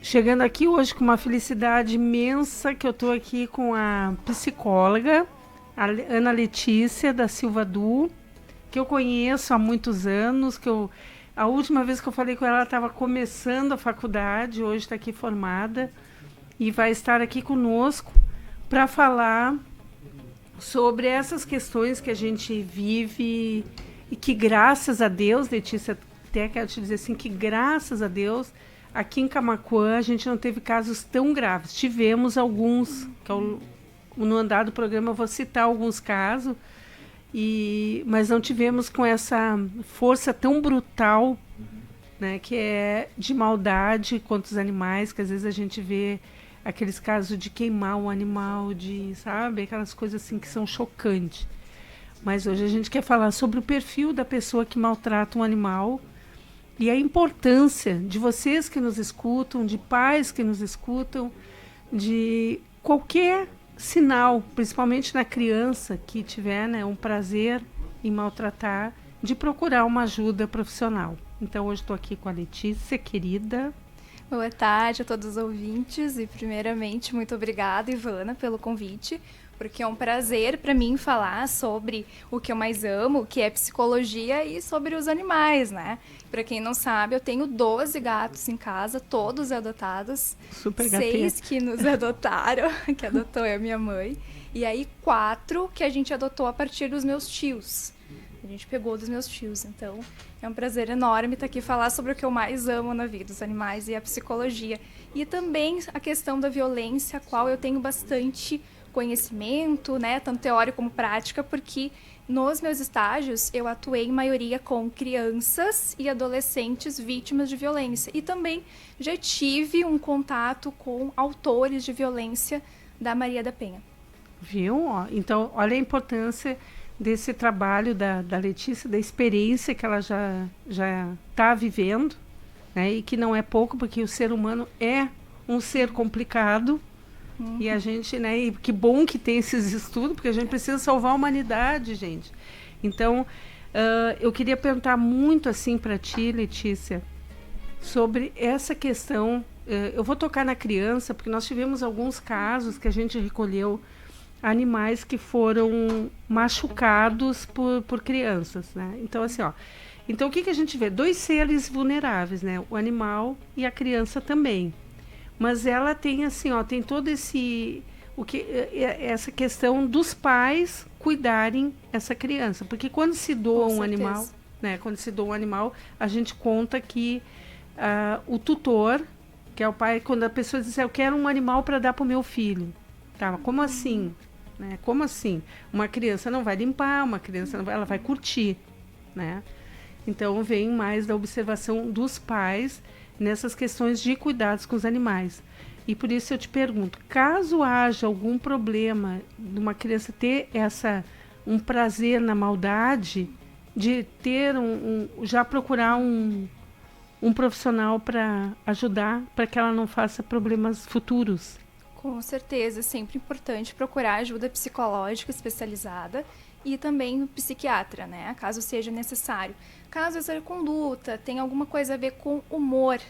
chegando aqui hoje com uma felicidade imensa que eu estou aqui com a psicóloga, a Ana Letícia da Silva Du, que eu conheço há muitos anos, a última vez que eu falei com ela estava começando a faculdade, hoje está aqui formada e vai estar aqui conosco para falar sobre essas questões que a gente vive e que, graças a Deus, Letícia, até quero te dizer assim, que graças a Deus, aqui em Camaquã a gente não teve casos tão graves. Tivemos alguns, no andar do programa eu vou citar alguns casos, mas não tivemos com essa força tão brutal, né, que é de maldade contra os animais, que às vezes a gente vê aqueles casos de queimar um animal, sabe, aquelas coisas assim que são chocantes. Mas hoje a gente quer falar sobre o perfil da pessoa que maltrata um animal e a importância de vocês que nos escutam, de pais que nos escutam, de qualquer sinal, principalmente na criança que tiver, né, um prazer em maltratar, de procurar uma ajuda profissional. Então hoje estou aqui com a Letícia, querida. Boa tarde a todos os ouvintes e, primeiramente, muito obrigada, Ivana, pelo convite, porque é um prazer para mim falar sobre o que eu mais amo, que é psicologia, e sobre os animais, né? Para quem não sabe, eu tenho 12 gatos em casa, todos adotados. Super 6 que nos adotaram, que adotou é a minha mãe, e aí 4 que a gente adotou a partir dos meus tios. A gente pegou dos meus tios, então é um prazer enorme estar aqui falar sobre o que eu mais amo na vida, os animais e a psicologia. E também a questão da violência, a qual eu tenho bastante conhecimento, né, tanto teórico como prática, porque nos meus estágios eu atuei em maioria com crianças e adolescentes vítimas de violência. E também já tive um contato com autores de violência da Maria da Penha. Viu? Então, olha a importância desse trabalho da Letícia, da experiência que ela já está vivendo, né? E que não é pouco, porque o ser humano é um ser complicado. E a gente, né? E que bom que tem esses estudos, porque a gente precisa salvar a humanidade, gente. Então, eu queria perguntar muito assim para ti, Letícia, sobre essa questão. Eu vou tocar na criança, porque nós tivemos alguns casos que a gente recolheu animais que foram machucados por crianças, né? Então, assim, então o que a gente vê? 2 seres vulneráveis, né? O animal e a criança também. Mas ela tem, assim, tem todo essa questão dos pais cuidarem essa criança. Porque quando se doa um animal, né? Quando se doa um animal, a gente conta que o tutor, que é o pai, quando a pessoa diz assim, eu quero um animal para dar para o meu filho. Tá, como assim? Né? Como assim? Uma criança não vai limpar, uma criança não vai, ela vai curtir, né? Então vem mais da observação dos pais nessas questões de cuidados com os animais. E por isso eu te pergunto, caso haja algum problema de uma criança ter um prazer na maldade, de ter já procurar um profissional para ajudar, para que ela não faça problemas futuros. Com certeza, é sempre importante procurar ajuda psicológica especializada e também o psiquiatra, né? Caso seja necessário. Caso essa conduta tenha alguma coisa a ver com humor,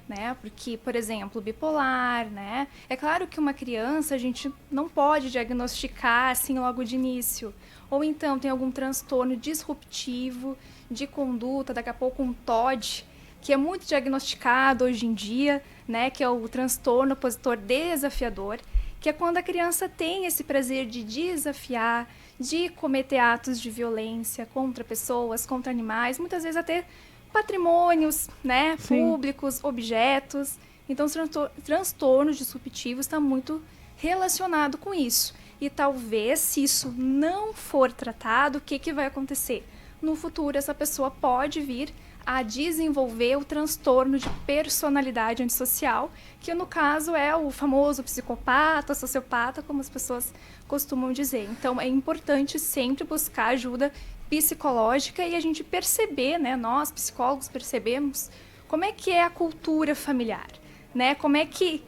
né? Porque, por exemplo, bipolar, né? É claro que uma criança a gente não pode diagnosticar assim logo de início. Ou então tem algum transtorno disruptivo de conduta, daqui a pouco um TOD, que é muito diagnosticado hoje em dia, né, que é o transtorno opositor desafiador, que é quando a criança tem esse prazer de desafiar, de cometer atos de violência contra pessoas, contra animais, muitas vezes até patrimônios, né, públicos, objetos. Então, os transtornos disruptivos estão muito relacionados com isso. E talvez, se isso não for tratado, o que vai acontecer? No futuro, essa pessoa pode vir a desenvolver o transtorno de personalidade antissocial, que no caso é o famoso psicopata, sociopata, como as pessoas costumam dizer. Então é importante sempre buscar ajuda psicológica e a gente perceber, né, nós psicólogos percebemos como é que é a cultura familiar, né? Como é que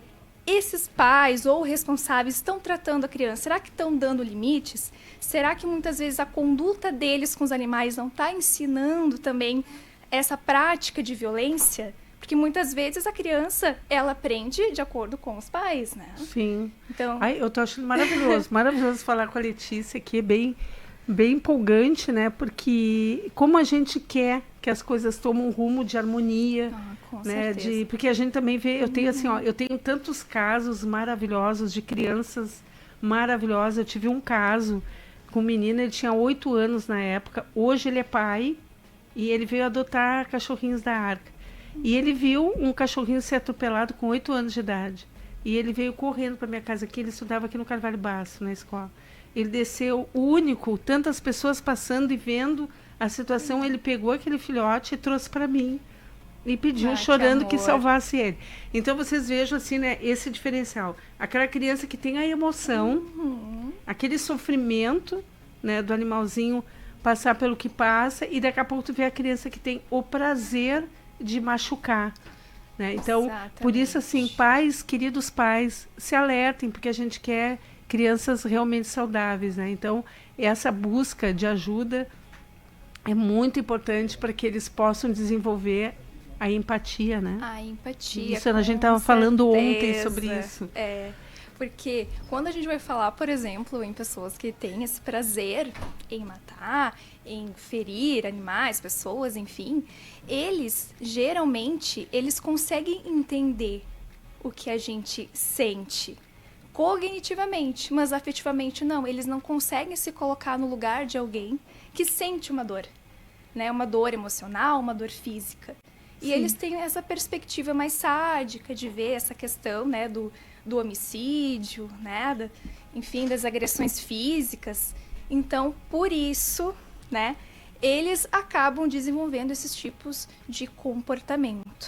esses pais ou responsáveis estão tratando a criança? Será que estão dando limites? Será que muitas vezes a conduta deles com os animais não está ensinando também essa prática de violência? Porque muitas vezes a criança, ela aprende de acordo com os pais, né? Sim. Então, Ai, eu tô achando maravilhoso, maravilhoso falar com a Letícia, que é bem, bem empolgante, né? Porque como a gente quer que as coisas tomem um rumo de harmonia, com né? certeza. Porque a gente também vê, eu tenho assim, ó, eu tenho tantos casos maravilhosos de crianças maravilhosas. Eu tive um caso com um menino, ele tinha 8 anos na época, hoje ele é pai e ele veio adotar cachorrinhos da Arca. E ele viu um cachorrinho ser atropelado com 8 anos de idade. E ele veio correndo para minha casa aqui, ele estudava aqui no Carvalho Basso, na escola. Ele desceu, o único, tantas pessoas passando e vendo a situação, ele pegou aquele filhote e trouxe para mim. E pediu, chorando, que salvasse ele. Então, vocês vejam, assim, né, esse diferencial. Aquela criança que tem a emoção, aquele sofrimento, né, do animalzinho passar pelo que passa, e daqui a pouco tu vê a criança que tem o prazer de machucar. Né? Então, Exatamente. por isso, assim, pais, queridos pais, se alertem, porque a gente quer crianças realmente saudáveis. Né? Então, essa busca de ajuda é muito importante para que eles possam desenvolver a empatia, né? A empatia. Isso a gente estava falando ontem sobre isso. Porque quando a gente vai falar, por exemplo, em pessoas que têm esse prazer em matar, em ferir animais, pessoas, enfim, eles, geralmente, eles conseguem entender o que a gente sente cognitivamente, mas afetivamente não. Eles não conseguem se colocar no lugar de alguém que sente uma dor, né? Uma dor emocional, uma dor física. E eles têm essa perspectiva mais sádica de ver essa questão, né, do homicídio, né, enfim, das agressões físicas. Então, por isso, né, eles acabam desenvolvendo esses tipos de comportamento.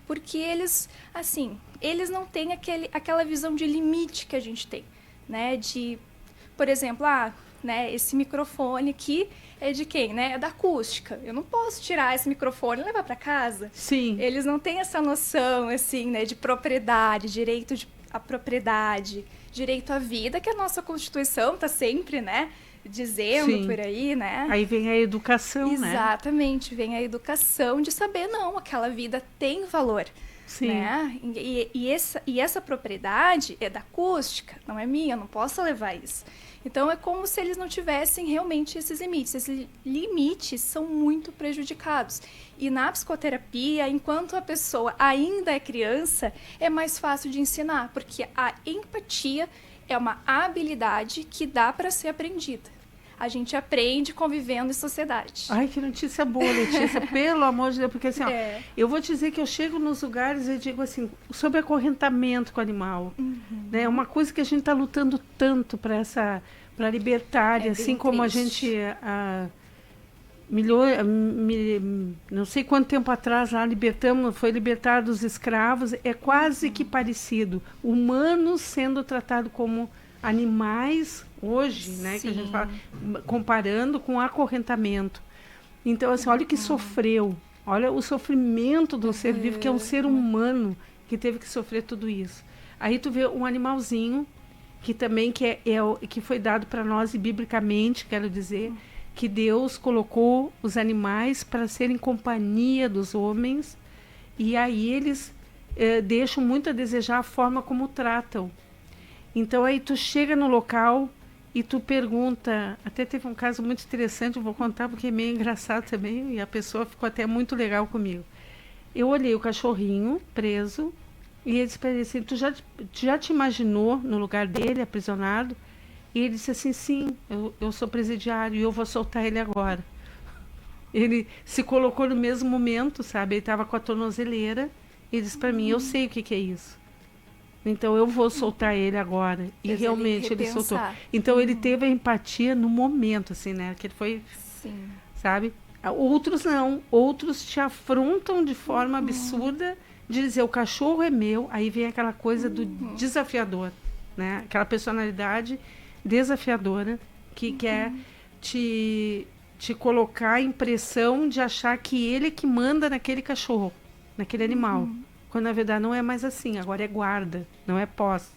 Porque eles, assim, eles não têm aquela visão de limite que a gente tem, né, de, por exemplo, né, esse microfone aqui é de quem, né? É da acústica. Eu não posso tirar esse microfone e levar para casa. Sim. Eles não têm essa noção, assim, né, de propriedade, direito à propriedade, direito à vida, que a nossa Constituição tá sempre, né, dizendo por aí, né? Aí vem a educação, Exatamente, vem a educação de saber, não, aquela vida tem valor. Sim. Né? E essa propriedade é da acústica, não é minha, eu não posso levar isso. Então, é como se eles não tivessem realmente esses limites. Esses limites são muito prejudicados. E na psicoterapia, enquanto a pessoa ainda é criança, é mais fácil de ensinar, porque a empatia é uma habilidade que dá para ser aprendida. A gente aprende convivendo em sociedade. Ai, que notícia boa, Letícia, pelo amor de Deus, porque assim, ó, eu vou te dizer que eu chego nos lugares e digo assim, sobre acorrentamento com o animal, né, é uma coisa que a gente está lutando tanto para libertar, assim como triste. A gente, não sei quanto tempo atrás lá foi libertar dos escravos, é quase que parecido, humanos sendo tratados como animais hoje, né, que a gente fala, comparando com acorrentamento. Então, assim, olha o que sofreu, olha o sofrimento do ser vivo, que é um ser humano que teve que sofrer tudo isso. Aí tu vê um animalzinho que também que foi dado para nós, e biblicamente, quero dizer, que Deus colocou os animais para serem companhia dos homens, e aí eles deixam muito a desejar a forma como tratam. Então aí tu chega no local e tu pergunta, até teve um caso muito interessante, eu vou contar porque é meio engraçado também, e a pessoa ficou até muito legal comigo. Eu olhei o cachorrinho preso e ele disse para ele assim, tu já te imaginou no lugar dele, aprisionado? E ele disse assim, sim, eu sou presidiário e eu vou soltar ele agora. Ele se colocou no mesmo momento, sabe? Ele estava com a tornozeleira e disse para mim, eu sei o que é isso. Então, eu vou soltar ele agora. E realmente ele soltou. Então, ele teve a empatia no momento, assim, né? Que ele foi, sabe? Outros não. Outros te afrontam de forma absurda de dizer, o cachorro é meu. Aí vem aquela coisa do desafiador, né? Aquela personalidade desafiadora que quer te colocar a impressão de achar que ele é que manda naquele cachorro, naquele animal. Quando na verdade não é mais assim, agora é guarda, não é posse.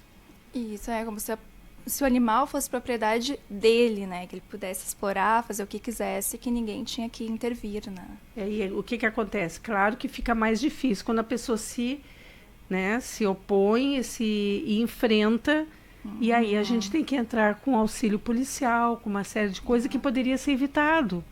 Isso, é como se a se o animal fosse propriedade dele, né? Que ele pudesse explorar, fazer o que quisesse, que ninguém tinha que intervir, né? E o que acontece? Claro que fica mais difícil quando a pessoa se opõe, e enfrenta, e aí a gente tem que entrar com auxílio policial, com uma série de coisas que poderia ser evitado.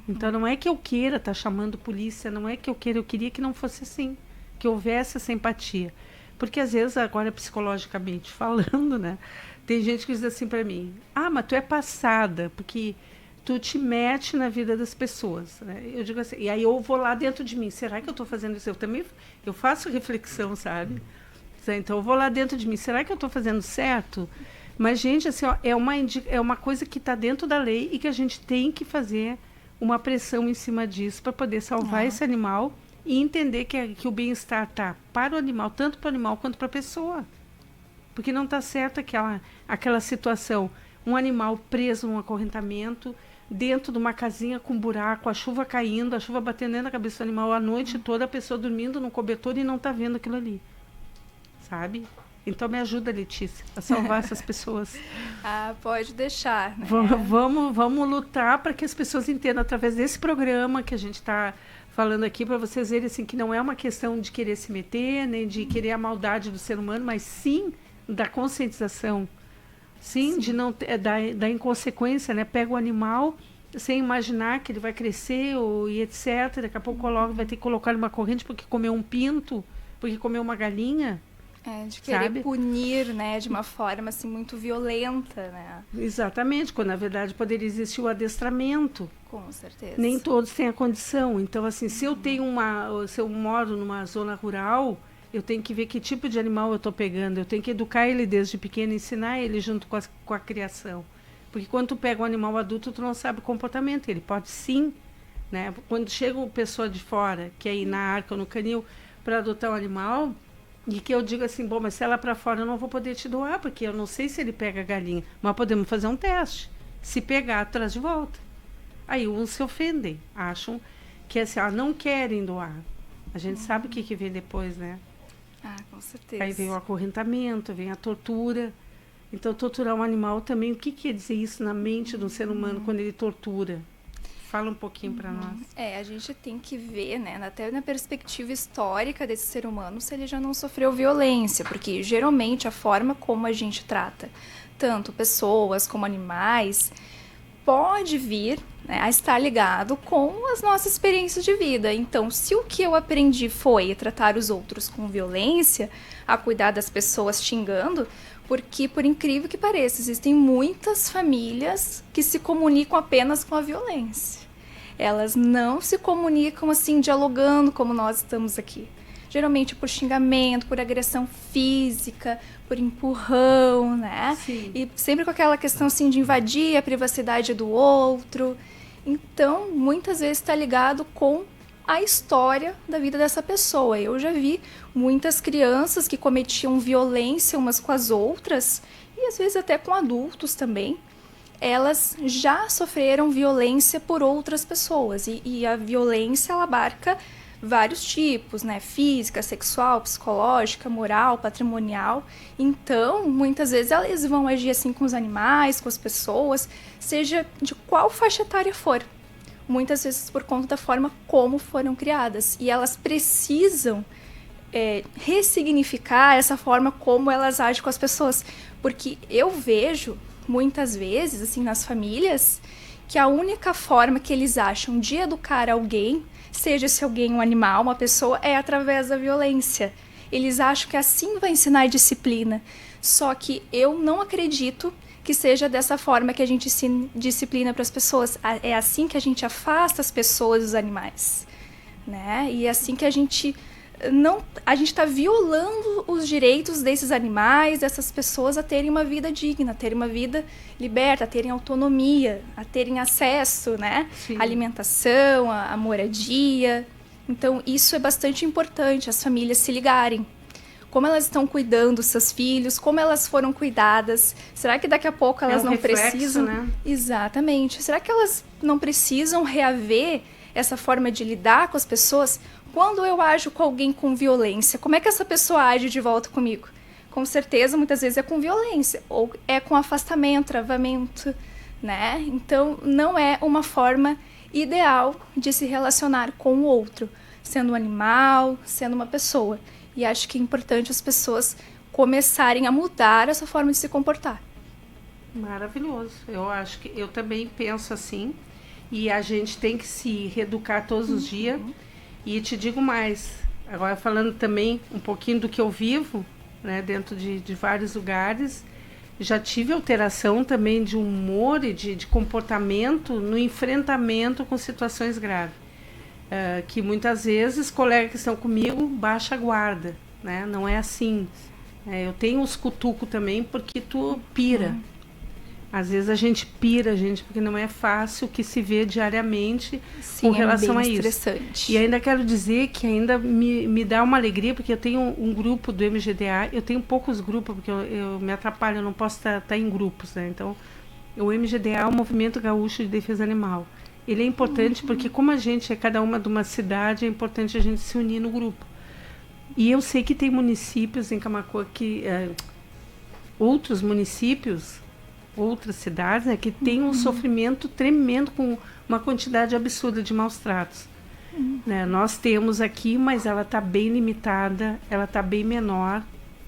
Então não é que eu queira estar chamando polícia, não é que eu queria que não fosse assim, que houvesse essa empatia. Porque às vezes, agora psicologicamente falando, né, tem gente que diz assim para mim: ah, mas tu é passada, porque tu te mete na vida das pessoas, né? Eu digo assim, e aí eu vou lá dentro de mim, será que eu estou fazendo isso? Eu faço reflexão, sabe? Então eu vou lá dentro de mim, será que eu estou fazendo certo? Mas, gente, assim, ó, é uma coisa que está dentro da lei e que a gente tem que fazer uma pressão em cima disso para poder salvar esse animal e entender que o bem-estar está para o animal, tanto para o animal quanto para a pessoa. Porque não está certo aquela situação, um animal preso num acorrentamento, dentro de uma casinha com buraco, a chuva caindo, a chuva batendo dentro da cabeça do animal a noite toda, a pessoa dormindo no cobertor e não está vendo aquilo ali. Sabe? Então me ajuda, Letícia, a salvar essas pessoas. Pode deixar. Né? Vamos lutar para que as pessoas entendam através desse programa que a gente está falando aqui, para vocês verem assim, que não é uma questão de querer se meter, nem de querer a maldade do ser humano, mas sim da conscientização. Sim. De não da inconsequência, né? Pega o animal sem imaginar que ele vai crescer e etc. Daqui a pouco vai ter que colocar numa corrente porque comeu um pinto, porque comeu uma galinha. De querer punir, né, de uma forma assim muito violenta, né? Exatamente, quando na verdade poderia existir o adestramento. Com certeza. Nem todos têm a condição. Então, assim, se eu moro numa zona rural, eu tenho que ver que tipo de animal eu estou pegando. Eu tenho que educar ele desde pequeno, ensinar ele junto com a criação. Porque quando tu pega um animal adulto, tu não sabe o comportamento. Ele pode sim, né? Quando chega uma pessoa de fora, que é ir na arca ou no canil, para adotar um animal, e que eu digo assim, bom, mas se ela para fora eu não vou poder te doar, porque eu não sei se ele pega a galinha. Mas podemos fazer um teste. Se pegar, traz de volta. Aí uns se ofendem, acham que assim, não querem doar. A gente sabe o que vem depois, né? Com certeza. Aí vem o acorrentamento, vem a tortura. Então, torturar um animal também, o que quer dizer isso na mente do ser humano quando ele tortura? Fala um pouquinho para nós. A gente tem que ver, né, até na perspectiva histórica desse ser humano, se ele já não sofreu violência, porque geralmente a forma como a gente trata tanto pessoas como animais pode vir, né, a estar ligado com as nossas experiências de vida. Então, se o que eu aprendi foi tratar os outros com violência, a cuidar das pessoas xingando, porque, por incrível que pareça, existem muitas famílias que se comunicam apenas com a violência. Elas não se comunicam assim, dialogando como nós estamos aqui. Geralmente por xingamento, por agressão física, por empurrão, né? Sim. E sempre com aquela questão assim de invadir a privacidade do outro. Então, muitas vezes está ligado com a história da vida dessa pessoa. Eu já vi muitas crianças que cometiam violência umas com as outras, e às vezes até com adultos também. Elas já sofreram violência por outras pessoas, e a violência ela abarca vários tipos, né? Física, sexual, psicológica, moral, patrimonial. Então, muitas vezes elas vão agir assim com os animais, com as pessoas, seja de qual faixa etária for. Muitas vezes por conta da forma como foram criadas. E elas precisam ressignificar essa forma como elas agem com as pessoas. Porque eu vejo, muitas vezes, assim, nas famílias, que a única forma que eles acham de educar alguém, seja esse alguém um animal, uma pessoa, é através da violência. Eles acham que assim vai ensinar disciplina. Só que eu não acredito que seja dessa forma que a gente ensina disciplina para as pessoas. É assim que a gente afasta as pessoas dos animais, né? E é assim que a gente está violando os direitos desses animais, dessas pessoas a terem uma vida digna, a terem uma vida liberta, a terem autonomia, a terem acesso, né? Sim. À alimentação, à moradia. Então, isso é bastante importante, as famílias se ligarem. Como elas estão cuidando dos seus filhos, como elas foram cuidadas. Será que daqui a pouco elas não precisam? Né? Exatamente. Será que elas não precisam reaver essa forma de lidar com as pessoas? Quando eu ajo com alguém com violência, como é que essa pessoa age de volta comigo? com certeza, muitas vezes é com violência, ou é com afastamento, travamento, né? Então, não é uma forma ideal de se relacionar com o outro, sendo um animal, sendo uma pessoa. E acho que é importante as pessoas começarem a mudar essa forma de se comportar. Maravilhoso. Eu acho que eu também penso assim. E a gente tem que se reeducar todos os dias. E te digo mais, agora falando também um pouquinho do que eu vivo, né, dentro de vários lugares, já tive alteração também de humor e de comportamento no enfrentamento com situações graves. Que muitas vezes colegas que estão comigo baixam a guarda, né? Não é assim. Eu tenho os cutucos também porque tu pira. Às vezes a gente pira, gente, porque não é fácil o que se vê diariamente. Sim, com relação a isso. Estressante. E ainda quero dizer que ainda me dá uma alegria, porque eu tenho um grupo do MGDA, eu tenho poucos grupos, porque eu me atrapalho, eu não posso estar em grupos, né? Então, o MGDA é o Movimento Gaúcho de Defesa Animal. Ele é importante porque, como a gente é cada uma de uma cidade, é importante a gente se unir no grupo. E eu sei que tem municípios em Camaquã que... outros municípios... outras cidades, né, que tem um sofrimento tremendo com uma quantidade absurda de maus tratos. Né? Nós temos aqui, mas ela está bem limitada, ela está bem menor.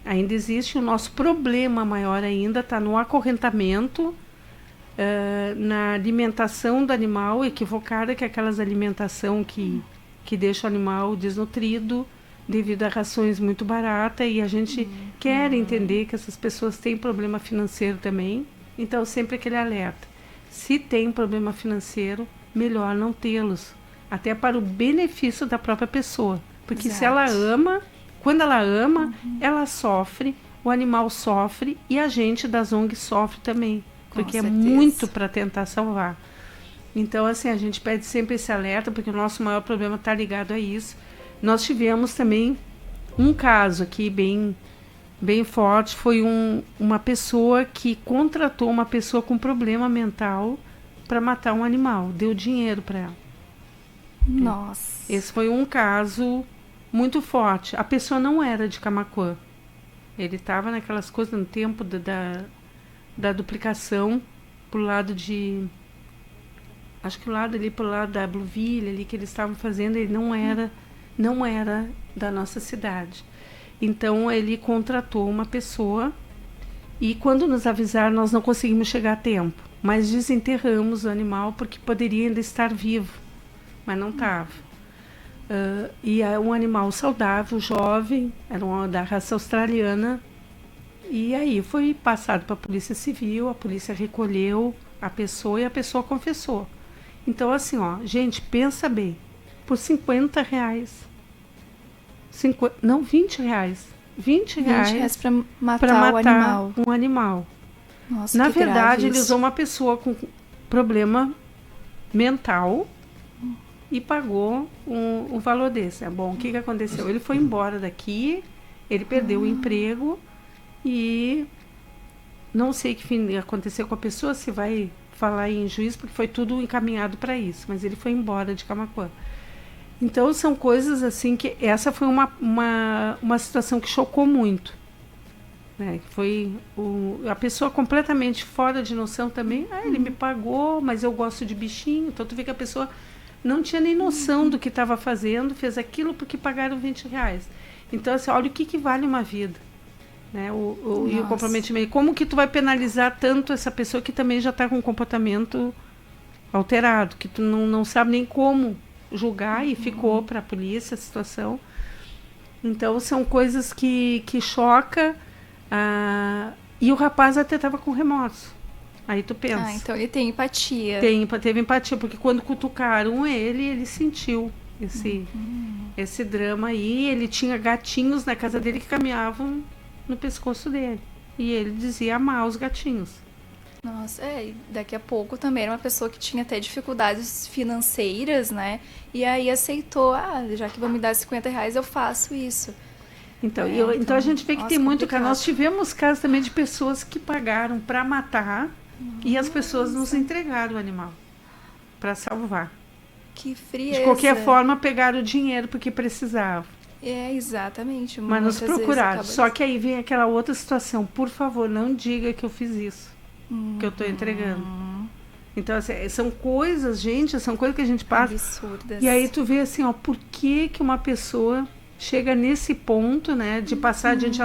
Ainda existe o nosso problema maior ainda, está no acorrentamento, na alimentação do animal equivocada, que é aquelas alimentação que deixa o animal desnutrido devido a rações muito baratas, e a gente quer entender que essas pessoas têm problema financeiro também. Então, sempre aquele alerta. Se tem problema financeiro, melhor não tê-los. Até para o benefício da própria pessoa. Porque se ela ama, quando ela ama, ela sofre, o animal sofre e a gente das ONGs sofre também. Porque é muito para tentar salvar. Então, assim, a gente pede sempre esse alerta, porque o nosso maior problema está ligado a isso. Nós tivemos também um caso aqui bem forte, foi uma pessoa que contratou uma pessoa com problema mental para matar um animal, deu dinheiro para ela. Nossa. Esse foi um caso muito forte. A pessoa não era de Camaquã. Ele estava naquelas coisas no tempo da duplicação, pro lado de... acho que pro lado da Blueville, ali que eles estavam fazendo, ele não era da nossa cidade. Então, ele contratou uma pessoa e, quando nos avisaram, nós não conseguimos chegar a tempo. Mas desenterramos o animal porque poderia ainda estar vivo, mas não estava. E é um animal saudável, jovem, era da raça australiana. E aí foi passado para a Polícia Civil, a polícia recolheu a pessoa e a pessoa confessou. Então, assim, gente, pensa bem, por R$50... não, R$20. R$20 para matar o animal. Um animal. Nossa, na verdade, ele isso. usou uma pessoa com problema mental e pagou um valor desse. Bom, o que aconteceu? Ele foi embora daqui, ele perdeu o emprego e não sei que fim aconteceu com a pessoa, se vai falar em juízo, porque foi tudo encaminhado para isso, mas ele foi embora de Camaquã. Então, são coisas assim que... essa foi uma situação que chocou muito. Né? Foi a pessoa completamente fora de noção também. Ele me pagou, mas eu gosto de bichinho. Então, tu vê que a pessoa não tinha nem noção do que estava fazendo, fez aquilo porque pagaram R$20. Então, assim, olha o que vale uma vida. Né? E o comprometimento. Como que tu vai penalizar tanto essa pessoa que também já está com um comportamento alterado, que tu não sabe nem como julgar, e ficou para a polícia a situação. Então, são coisas que choca, e o rapaz até estava com remorso. Aí tu pensa. Então ele tem empatia. Teve empatia, porque quando cutucaram ele sentiu esse drama aí. Ele tinha gatinhos na casa dele que caminhavam no pescoço dele. E ele dizia amar os gatinhos. Nossa, e daqui a pouco também era uma pessoa que tinha até dificuldades financeiras, né? E aí aceitou, já que vão me dar R$50, eu faço isso. Então, então a gente vê que tem muito caso. Nós tivemos casos também de pessoas que pagaram para matar e as pessoas nos entregaram o animal para salvar. Que frieza. De qualquer forma, pegaram o dinheiro porque precisavam. Exatamente. Mas nos procuraram. Só que aí vem aquela outra situação. Por favor, não diga que eu fiz isso. Que eu estou entregando. Então, assim, são coisas, gente, são coisas que a gente passa. Absurdas. E aí tu vê assim, ó, por que uma pessoa chega nesse ponto, né, de passar adiante,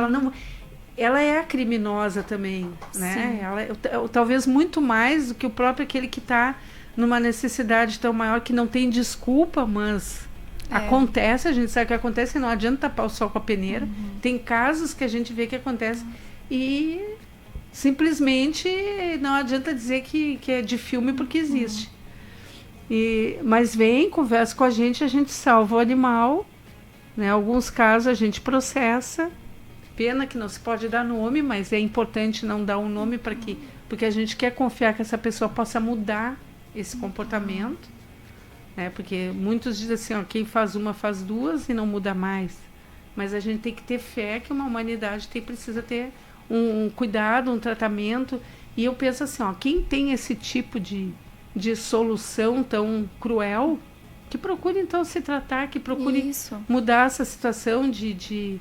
ela é a criminosa também, né? Ela talvez muito mais do que o próprio aquele que está numa necessidade tão maior, que não tem desculpa, mas acontece, a gente sabe que acontece, não adianta tapar o sol com a peneira. Tem casos que a gente vê que acontece e simplesmente não adianta dizer que é de filme, porque existe. Mas vem, conversa com a gente salva o animal, né? Alguns casos a gente processa. Pena que não se pode dar nome, mas é importante não dar um nome porque a gente quer confiar que essa pessoa possa mudar esse comportamento, né? Porque muitos dizem assim, ó, quem faz uma faz duas e não muda mais. Mas a gente tem que ter fé que uma humanidade precisa ter um cuidado, um tratamento. E eu penso assim, ó, quem tem esse tipo de solução tão cruel, que procure então se tratar, que procure mudar essa situação de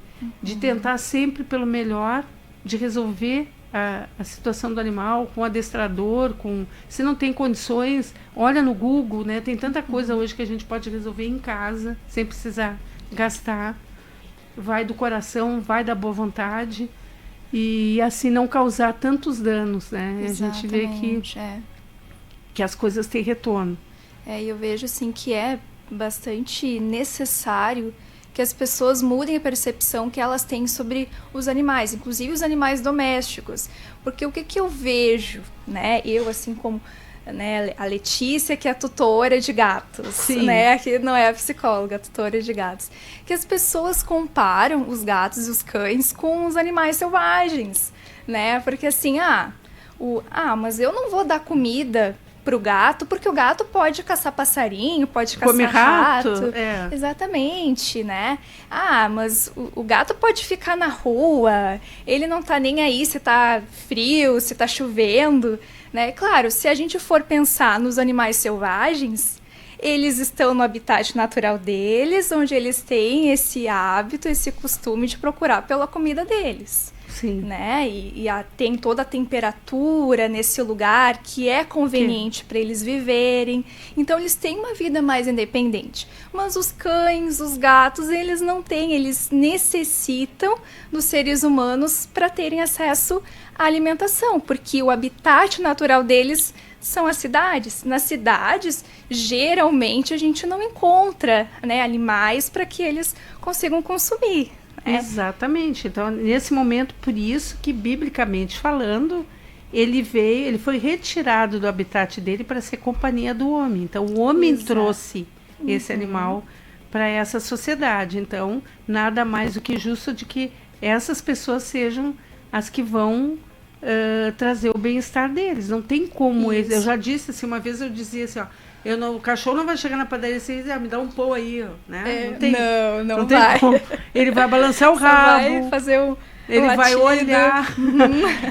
tentar sempre pelo melhor, de resolver a situação do animal com adestrador, se não tem condições, olha no Google, né? Tem tanta coisa hoje que a gente pode resolver em casa, sem precisar gastar. Vai do coração, vai da boa vontade e assim não causar tantos danos, né? Exatamente, a gente vê que as coisas têm retorno. Eu vejo assim que é bastante necessário que as pessoas mudem a percepção que elas têm sobre os animais, inclusive os animais domésticos. Porque o que eu vejo, né? Eu, assim como, né, a Letícia, que é a tutora de gatos, né? Que não é a psicóloga, a tutora de gatos. Que as pessoas comparam os gatos e os cães com os animais selvagens, né? Porque assim, mas eu não vou dar comida pro gato, porque o gato pode caçar passarinho, pode caçar rato. Exatamente, né? Mas o gato pode ficar na rua, ele não tá nem aí se tá frio, se tá chovendo, né? Claro, se a gente for pensar nos animais selvagens, eles estão no habitat natural deles, onde eles têm esse hábito, esse costume de procurar pela comida deles. Sim. Né? E tem toda a temperatura nesse lugar que é conveniente para eles viverem. Então, eles têm uma vida mais independente. Mas os cães, os gatos, eles não têm. Eles necessitam dos seres humanos para terem acesso à alimentação, porque o habitat natural deles são as cidades. Nas cidades, geralmente, a gente não encontra, né, animais para que eles consigam consumir. Exatamente. Então, nesse momento, por isso que, biblicamente falando, ele foi retirado do habitat dele para ser companhia do homem. Então, o homem trouxe esse animal para essa sociedade. Então, nada mais do que justo de que essas pessoas sejam as que vão trazer o bem-estar deles. Não tem como eles... Eu já disse assim, uma vez eu dizia assim, ó, o cachorro não vai chegar na padaria e dizer, me dá um pão aí, ó, né? Não tem vai. Como. Ele vai balançar o rabo. Vai fazer ele vai olhar.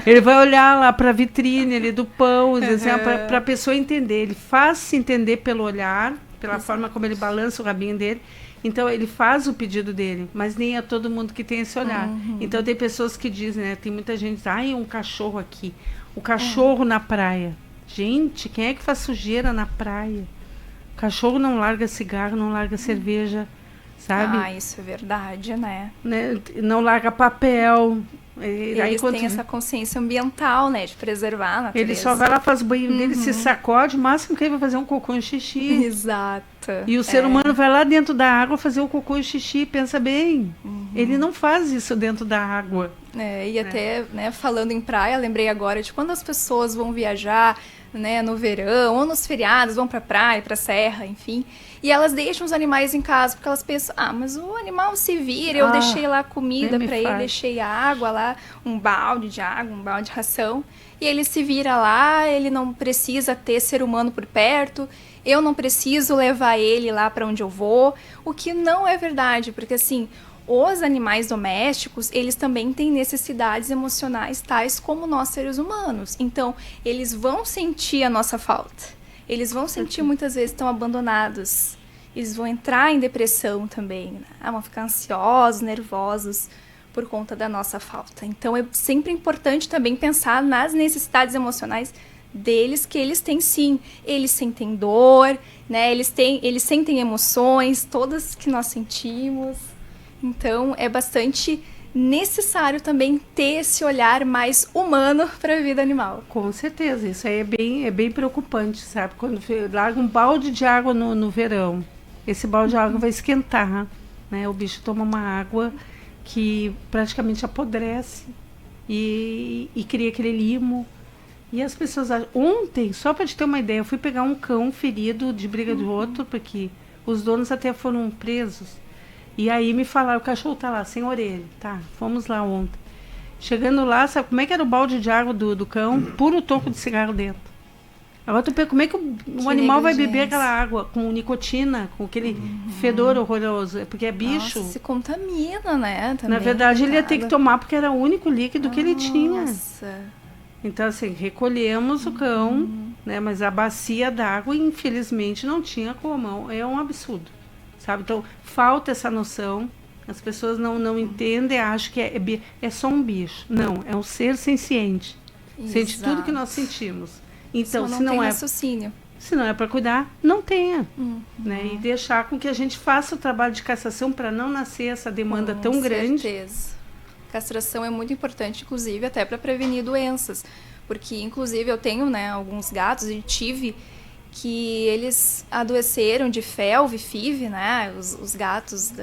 Ele vai olhar lá para a vitrine ali do pão, assim, para a pessoa entender. Ele faz se entender pelo olhar, pela forma como ele balança o rabinho dele. Então, ele faz o pedido dele, mas nem é todo mundo que tem esse olhar. Então, tem pessoas que dizem, né? Tem muita gente que diz, um cachorro aqui. O cachorro na praia. Gente, quem é que faz sujeira na praia? O cachorro não larga cigarro, não larga cerveja, sabe? Isso é verdade, né? Não larga papel. Eles têm essa consciência ambiental, né? De preservar a natureza. Ele só vai lá, faz o banho dele, se sacode, o máximo que ele vai fazer um cocô e xixi. Exato. E o ser humano vai lá dentro da água fazer o cocô e xixi, pensa bem. Ele não faz isso dentro da água. Até, né, falando em praia, lembrei agora de quando as pessoas vão viajar, né, no verão ou nos feriados, vão pra praia, pra serra, enfim, e elas deixam os animais em casa, porque elas pensam, mas o animal se vira, eu deixei lá comida pra ele, deixei água lá, um balde de água, um balde de ração, e ele se vira lá, ele não precisa ter ser humano por perto, eu não preciso levar ele lá pra onde eu vou, o que não é verdade, porque assim, os animais domésticos, eles também têm necessidades emocionais tais como nós seres humanos. Então, eles vão sentir a nossa falta. Eles vão sentir muitas vezes estão abandonados. eles vão entrar em depressão também, né? Vão ficar ansiosos, nervosos por conta da nossa falta. Então é sempre importante também pensar nas necessidades emocionais deles, que eles têm sim. Eles sentem dor, né? Eles sentem emoções, todas que nós sentimos. Então é bastante necessário também ter esse olhar mais humano para a vida animal. Com certeza, isso aí é bem preocupante, sabe? Quando larga um balde de água no verão, esse balde de água vai esquentar, né? O bicho toma uma água que praticamente apodrece e cria aquele limo. E as pessoas acham... Ontem, só para te ter uma ideia, eu fui pegar um cão ferido de briga do outro, porque os donos até foram presos. E aí me falaram, o cachorro tá lá, sem orelha. Tá, fomos lá ontem. Chegando lá, sabe como é que era o balde de água do cão? Puro toco de cigarro dentro. Agora tu pensa, como é que o animal vai beber aquela água com nicotina, com aquele fedor horroroso? É porque é bicho. Nossa, se contamina, né? Também, na verdade, ele ia ter que tomar porque era o único líquido que ele tinha. Nossa. Então, assim, recolhemos o cão, né? Mas a bacia d'água, infelizmente, não tinha como. É um absurdo, sabe? Então, falta essa noção. As pessoas não entendem, acham que é só um bicho. Não, é um ser senciente. Sente tudo que nós sentimos. Então, se não é para cuidar, não tenha. Né? E deixar com que a gente faça o trabalho de castração para não nascer essa demanda tão grande. Com certeza. Castração é muito importante, inclusive, até para prevenir doenças. Porque, inclusive, eu tenho, né, alguns gatos e tive que eles adoeceram de FeLV, FIV, né, os gatos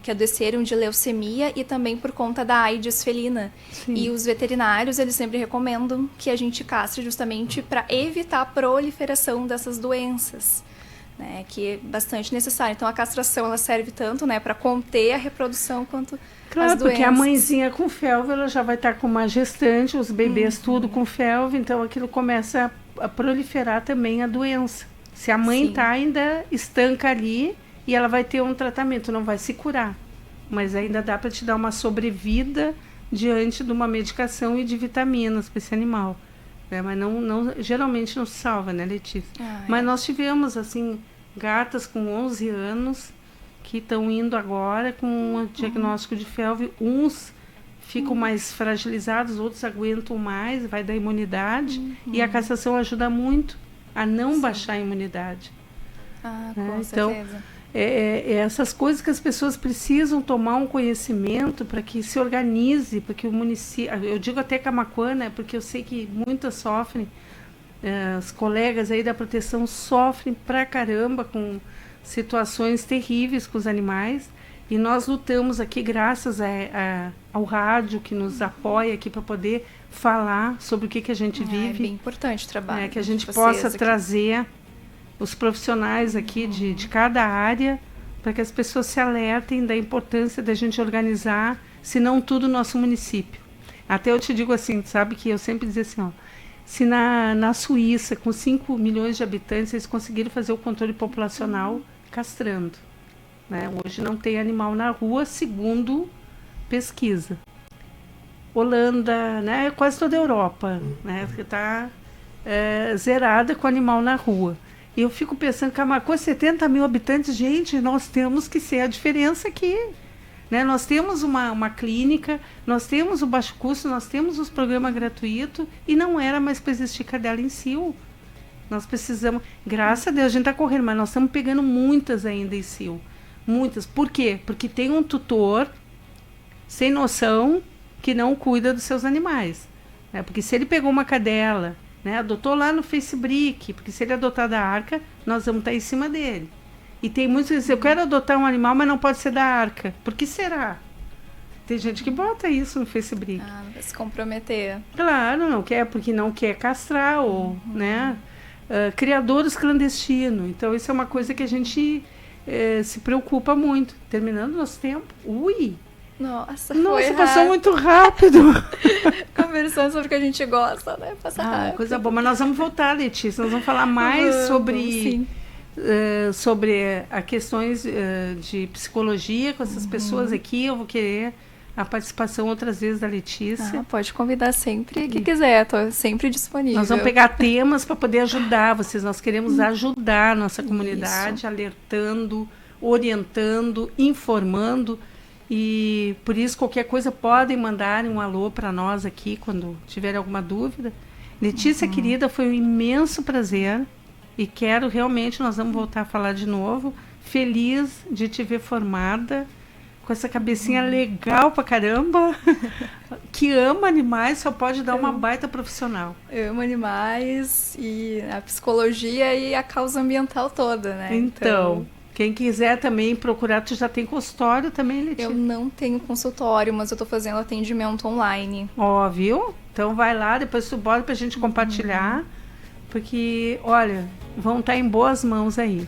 que adoeceram de leucemia e também por conta da AIDS felina. Sim. E os veterinários, eles sempre recomendam que a gente castre justamente para evitar a proliferação dessas doenças, né, que é bastante necessário. Então, a castração, ela serve tanto, né, para conter a reprodução quanto claro, as doenças. Porque a mãezinha com FeLV, ela já vai estar com uma gestante, os bebês tudo com FeLV, então aquilo começa a proliferar também a doença. Se a mãe está ainda estanca ali, e ela vai ter um tratamento, não vai se curar. Mas ainda dá para te dar uma sobrevida diante de uma medicação e de vitaminas para esse animal. Né? Mas geralmente não se salva, né, Letícia? Mas nós tivemos, assim, gatas com 11 anos que estão indo agora com um diagnóstico de FeLV. Uns ficam mais fragilizados, outros aguentam mais, vai da imunidade. E a castração ajuda muito a não baixar a imunidade. Com certeza. Essas coisas que as pessoas precisam tomar um conhecimento para que se organize, para que o município... Eu digo até Camaquã, né, porque eu sei que muitas sofrem, os colegas aí da proteção sofrem pra caramba com situações terríveis com os animais, e nós lutamos aqui graças ao rádio que nos apoia aqui para poder falar sobre o que a gente vive. É bem importante o trabalho. Que a gente possa trazer os profissionais aqui de cada área, para que as pessoas se alertem da importância da gente organizar, se não tudo, o nosso município. Até eu te digo assim, sabe que eu sempre dizia assim, ó, se na Suíça, com 5 milhões de habitantes, eles conseguiram fazer o controle populacional castrando. Né? Hoje não tem animal na rua, segundo pesquisa. Holanda, né? Quase toda a Europa, né? Que está zerada com animal na rua. E eu fico pensando, Camaquã, 70 mil habitantes, gente, nós temos que ser a diferença aqui. Né? Nós temos uma clínica, nós temos o baixo custo, nós temos os programas gratuitos, e não era mais para existir cadela em cio. Nós precisamos, graças a Deus, a gente está correndo, mas nós estamos pegando muitas ainda em cio. Muitas. Por quê? Porque tem um tutor sem noção que não cuida dos seus animais. Né? Porque se ele pegou uma cadela, né, adotou lá no Facebook, porque se ele adotar da Arca, nós vamos estar em cima dele. E tem muitos que dizem, eu quero adotar um animal, mas não pode ser da Arca. Por que será? Tem gente que bota isso no Facebook. Não vai se comprometer. Claro, não quer, porque não quer castrar, ou, né, criadores clandestinos. Então, isso é uma coisa que a gente se preocupa muito. Terminando nosso tempo. Ui! Nossa, passou muito rápido. Conversando sobre o que a gente gosta, né? Passa rápido. Coisa boa. Mas nós vamos voltar, Letícia. Nós vamos falar mais sobre a questões de psicologia com essas pessoas aqui. Eu vou querer a participação outras vezes da Letícia. Pode convidar sempre que quiser, estou sempre disponível. Nós vamos pegar temas para poder ajudar vocês. Nós queremos ajudar a nossa comunidade, alertando, orientando, informando. E por isso, qualquer coisa, podem mandar um alô para nós aqui quando tiverem alguma dúvida. Letícia, querida, foi um imenso prazer. E quero realmente, nós vamos voltar a falar de novo. Feliz de te ver formada, com essa cabecinha legal pra caramba, que ama animais, só pode dar uma baita profissional. Eu amo animais e a psicologia e a causa ambiental toda, né? Então, quem quiser também procurar, tu já tem consultório também, Letícia? Eu não tenho consultório, mas eu tô fazendo atendimento online. Ó, viu? Então vai lá, depois tu bota pra gente compartilhar, porque, olha, vão estar em boas mãos aí.